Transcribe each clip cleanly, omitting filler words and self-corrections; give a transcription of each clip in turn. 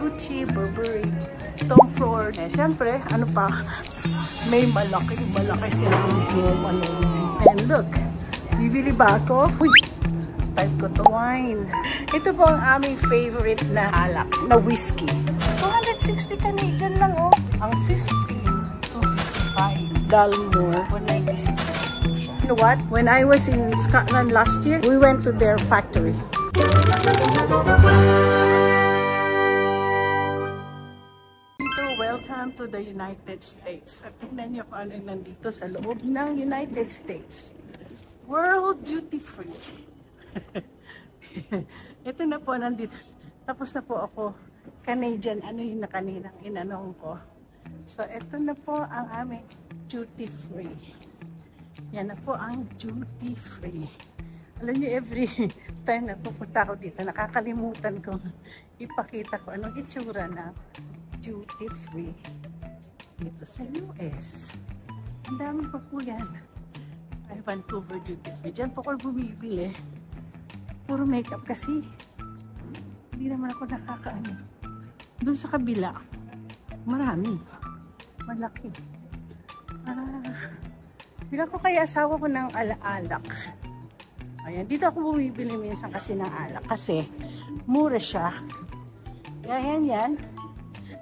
Gucci, Burberry, Tom Ford. Eh, syempre, ano pa, may malaki silang joke. And look, bibili ba ako? Uy, type ko to wine. Ito po ang aming favorite na alak, na whiskey. 260 Canadian lang, oh. Ang 15, 255. Dalmore, 196. You know what? When I was in Scotland last year, we went to their factory. Welcome to the United States. At tingnan niyo kung ano nandito sa loob ng United States. World Duty Free. Ito na po, nandito. Tapos na po ako. Canadian, ano yung nakaninang inanong ko. So, ito na po ang aming duty free. Yan na po ang duty free. Alam niyo, every time na pupunta ako dito, nakakalimutan ko ipakita ko anong itsura na duty free dito sa US. Ang dami pa po yan. Ay, Vancouver duty free. Diyan po ako bumibili. Puro makeup kasi hindi naman ako nakakaano. Doon sa kabila, marami. Malaki. Bilang ko kaya asawa ko ng alak. Ayan, dito ako bumibili minsan kasi ng alak. Kasi, mura siya. Ganyan yan.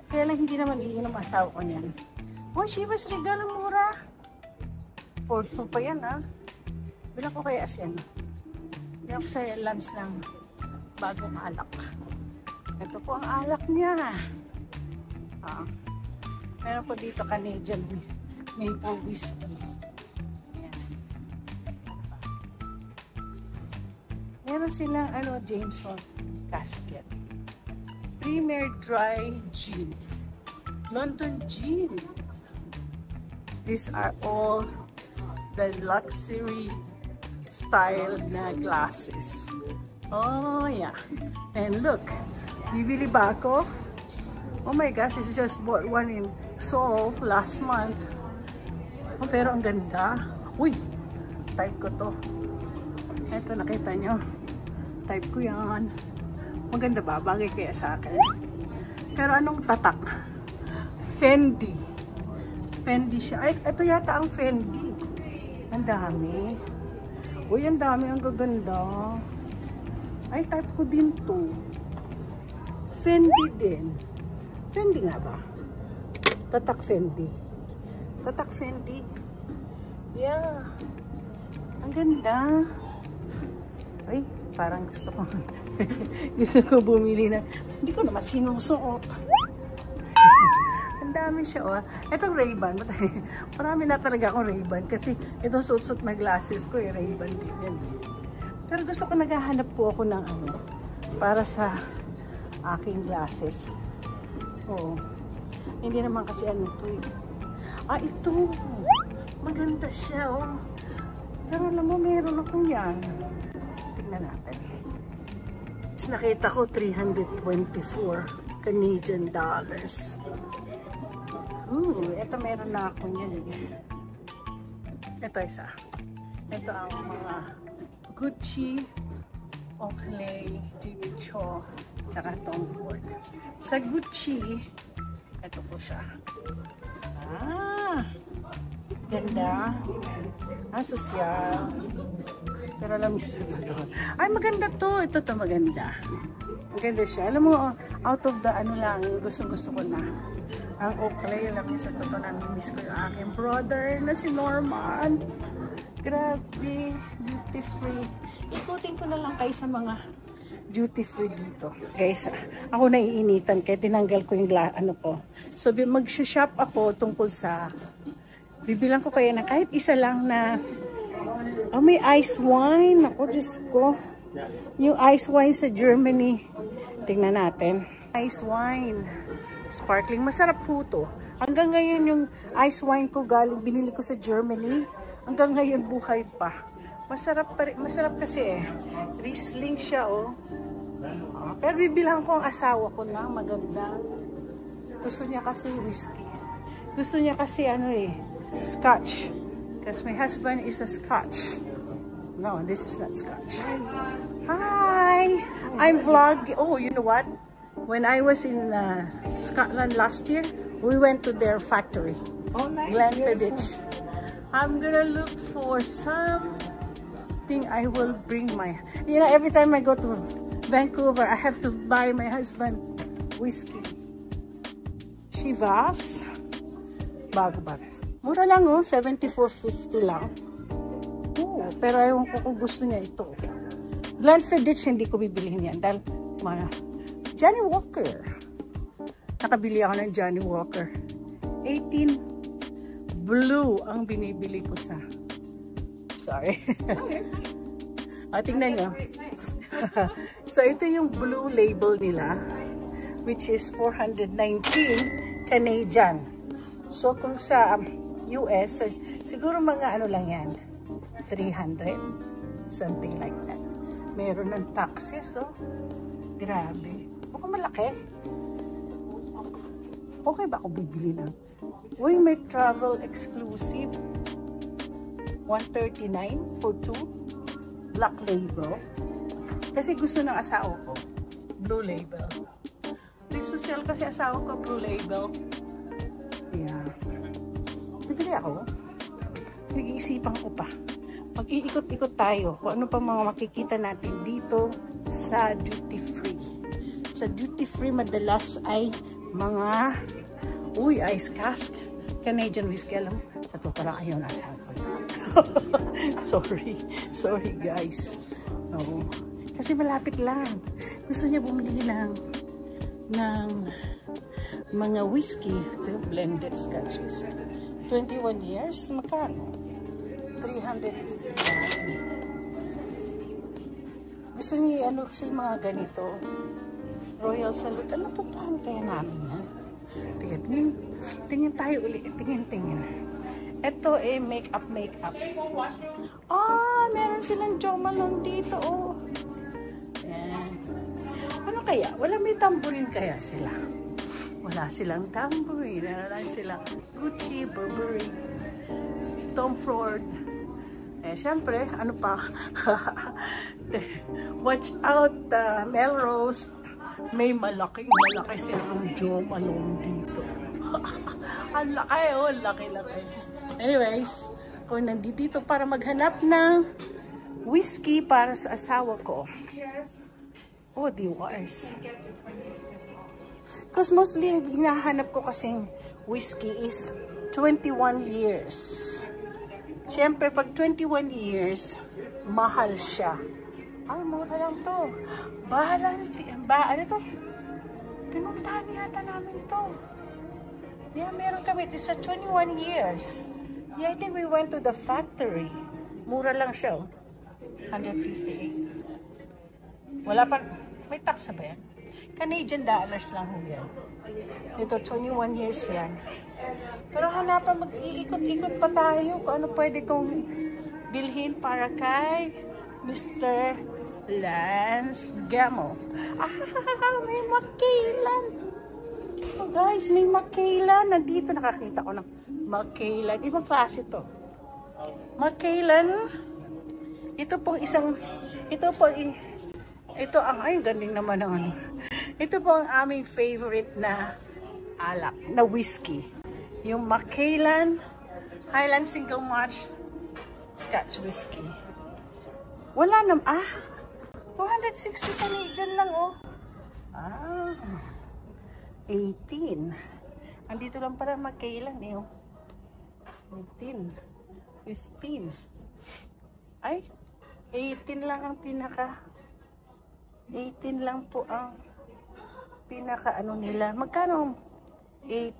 Kaya lang hindi naman iinom asawa ko niyan. Oh, Chivas Regal, ang mura. 4-2 pa yan, ha. Bilang ko kaya asyan. Bilang ko sa lunch ng bagong alak. Ito po ang alak niya. Meron po dito Canadian maple whiskey. Ayan. Meron silang Jameson casket. Premier Dry Gin. London Gin. These are all the luxury style na glasses. Oh yeah. And look, bibili ba ako? Oh my gosh, I just bought one in Seoul last month. Oh, pero ang ganda. Uy, type ko to. Ito, nakita nyo. Type ko yan. Maganda ba? Bagay kaya sa akin. Pero anong tatak? Fendi. Fendi siya. Ay, ito yata ang Fendi. Ang dami. Uy, ang dami. Ang gaganda. Ay, type ko din to. Fendi din. Fendi nga ba? Tatak Fendi. Tatak Fendi. Yeah. Ang ganda. Ay, parang gusto ko. Gusto ko bumili na. Hindi ko naman sinusuot. Ang dami siya, oh. Itong Ray-Ban. Marami na talaga akong Ray-Ban. Kasi itong suot-suot na glasses ko, Ray-Ban din yan. Pero gusto ko, naghahanap po ako ng para sa aking glasses. Oo. Hindi naman kasi ito eh. Ah, ito. Maganda siya, oh. Pero alam mo, meron akong yan. Tignan natin. Nakita ko 324 Canadian dollars. Ito meron na ako yan. Ito isa. Ito ang mga Gucci, Oakley, Jimmy Choo, tsaka Tom Ford. Sa Gucci, ito po siya. Ganda. Sosyal. Pero alam mo, ito. Ay, maganda to. Ito maganda. Maganda siya. Alam mo, out of the lang, gusto ko na. Ang Oakley, alam mo, sa totoo, nami-miss ko yung aking brother na si Norman. Grabe. Duty free. Ikutin ko na lang kayo sa mga duty free dito. Guys, ako naiinitan kaya tinanggal ko yung ko. So, mag-shop ako tungkol sa bibilang ko kaya na kahit isa lang na may ice wine. Ako, Diyos ko. Yung ice wine sa Germany. Tingnan natin. Ice wine. Sparkling. Masarap po to. Hanggang ngayon yung ice wine ko galing binili ko sa Germany. Hanggang ngayon buhay pa. Masarap pa rin. Masarap kasi eh. Riesling siya, oh. Pero bibilang ko ang asawa ko na maganda. Gusto niya kasi whiskey. Gusto niya kasi Scotch. Because my husband is a Scotch. No, this is not Scotch. Hi! I'm vlogging. Oh, you know what? When I was in Scotland last year, we went to their factory. Oh, nice. Glenfiddich. I'm gonna look for something I will bring my... You know, every time I go to Vancouver, I have to buy my husband whiskey. Chivas. Bago ba? Mura lang oh, $74.50 lang. Oo, pero ayaw ko kung gusto niya ito. Glenfiddich, hindi ko bibilihin yan dahil Johnny Walker. Nakabili ako ng Johnny Walker. 18 blue ang binibili ko sa... Sorry. Tingnan nyo. So, ito yung blue label nila, which is 419 Canadian. So, kung sa US, siguro mga ano lang yan, 300. Something like that. Meron ng taxes, oh. Grabe. Mukhang malaki. Okay ba ako bibili ng? Uy, may travel exclusive. 139 for 2. Black label. Kasi gusto ng asawa ko. Blue label. May social kasi asawa ko, blue label. Yeah. Bibili ako. Nag-iisipan ko pa. Mag-iikot-ikot tayo kung ano pa mga makikita natin dito sa duty free. Sa duty free madalas ay mga ice cask, Canadian whiskey. Alam, sa totoo lang ayaw nasa akin. Sorry guys. No. Kasi malapit lang. Gusto niya bumili ng mga whiskey. Ito yung blended Scotch whiskey. 21 years, magkano? 350. Gusto niya ano kasi mga ganito. Royal Salute. Ano puntahan kaya namin yan? Tingin tayo ulit. Tingin. Ito eh, make-up. Meron silang Jo Malone dito, oh. Ayan. Ano kaya? Wala may tambourine kaya sila? Wala silang tambourine. Wala silang Gucci, Burberry, Tom Ford. Siyempre, ano pa? Watch out, Melrose. May malaki silang Jo Malone dito. Ang laki, oh. Laki. Anyways, kung nandito para maghanap ng whiskey para sa asawa ko. Oh, the wars. Because mostly, yung hinahanap ko kasing whiskey is 21 years. Siyempre, pag 21 years, mahal siya. Ay, mura lang to. Ano to? Pinuntahan yata namin to. Yeah, meron kami. It's a 21 years. Yeah, I think we went to the factory. Mura lang siya. 158. Wala pa. May tax ba yan? Canadian dollars lang ho yan. Ito, 21 years yan. Pero hanapan, mag-iikot-ikot pa tayo kung ano pwede kong bilhin para kay Mr. Lance Gamo. May Macallan. Oh guys, may Macallan. Nandito nakakita ko ng Macallan. Ibang klase to. Macallan. Ito pong ito ang, ay galing naman ng ano. Ito po ang aming favorite na alak, na whiskey. Yung Macallan Highland Single Malt Scotch Whiskey. Wala naman, 260 Canadian lang, oh. 18. Andito lang para Macallan, eh, oh. 18. 15. Ay, 18 lang ang pinaka. 18 lang po ang pinaka ano nila. Magkano? 18.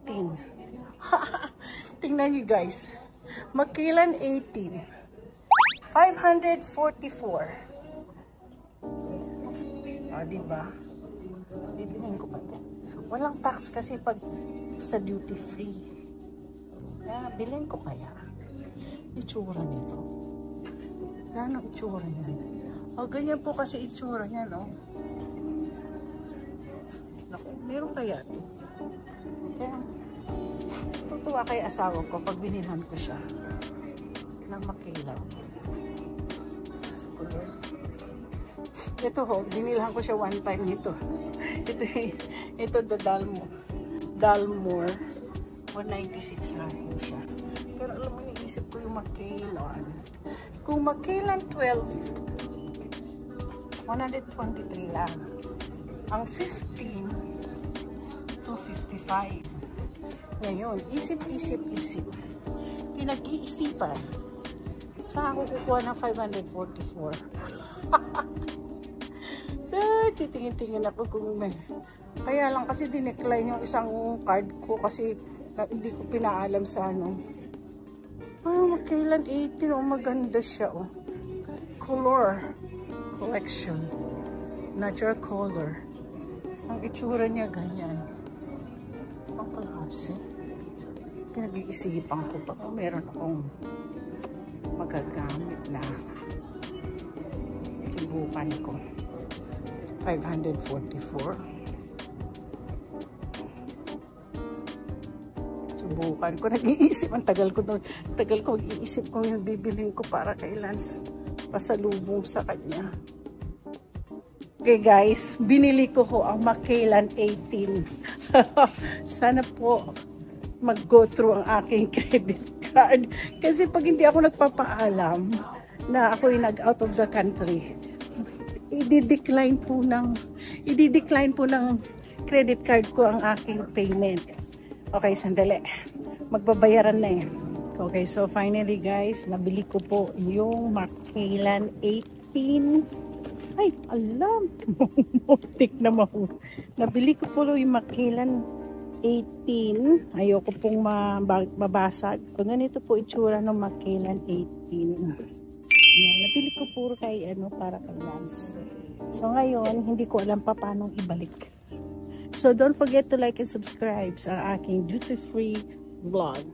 Tingnan niyo guys. Macallan 18. 544. Diba? Bibilhin ko pa ito. Walang tax kasi pag sa duty free. Bilhin ko kaya. Itsura nito. Ano itsura niyan? Ganyan po kasi itsura niya, no? Naku, meron kaya ito. Kaya, tutuwa kay asawa ko pag binilhan ko siya ng Macallan. Ito ho, binilhan ko siya one time nito. Ito the Dalmore. 196 lang po siya. Pero alam mo, iniisip ko yung Macallan. Kung Macallan 12, 123 lang. Ang 15, 255. Ngayon, isip. Pinag-iisipan. Saan ako kukuha ng 544? Titingin-tingin ako kung may. Kaya lang kasi dinecline yung isang card ko kasi hindi ko pinaalam sa ano. Macallan 18. Oh, maganda siya. Oh. Color. Collection. Natural color. Ang itsura niya ganyan. Ang klase. Pinag-iisipan ko pa kung meron akong magagamit na subukan ko. 544. Subukan ko. Nag-iisip. Ang tagal ko mag-iisip kung yung bibilhin ko para kay Lance. Pasalubong sa kanya. Okay guys, binili ko ang Macallan 18. Sana po mag-go through ang aking credit card. Kasi pag hindi ako nagpapaalam na ako'y nag-out of the country, i-decline po ng credit card ko ang aking payment. Okay, sandali. Magbabayaran na yan. Okay, so finally guys, nabili ko po yung Macallan 18. Ay, alam. Muntik na nabili ko po yung Macallan 18. Ayoko pong mabasag. Kung ganito po itsura ng Macallan 18. Yan, nabili ko puro kay para kay Lance. So ngayon, hindi ko alam pa paano ibalik. So don't forget to like and subscribe sa aking duty-free vlog.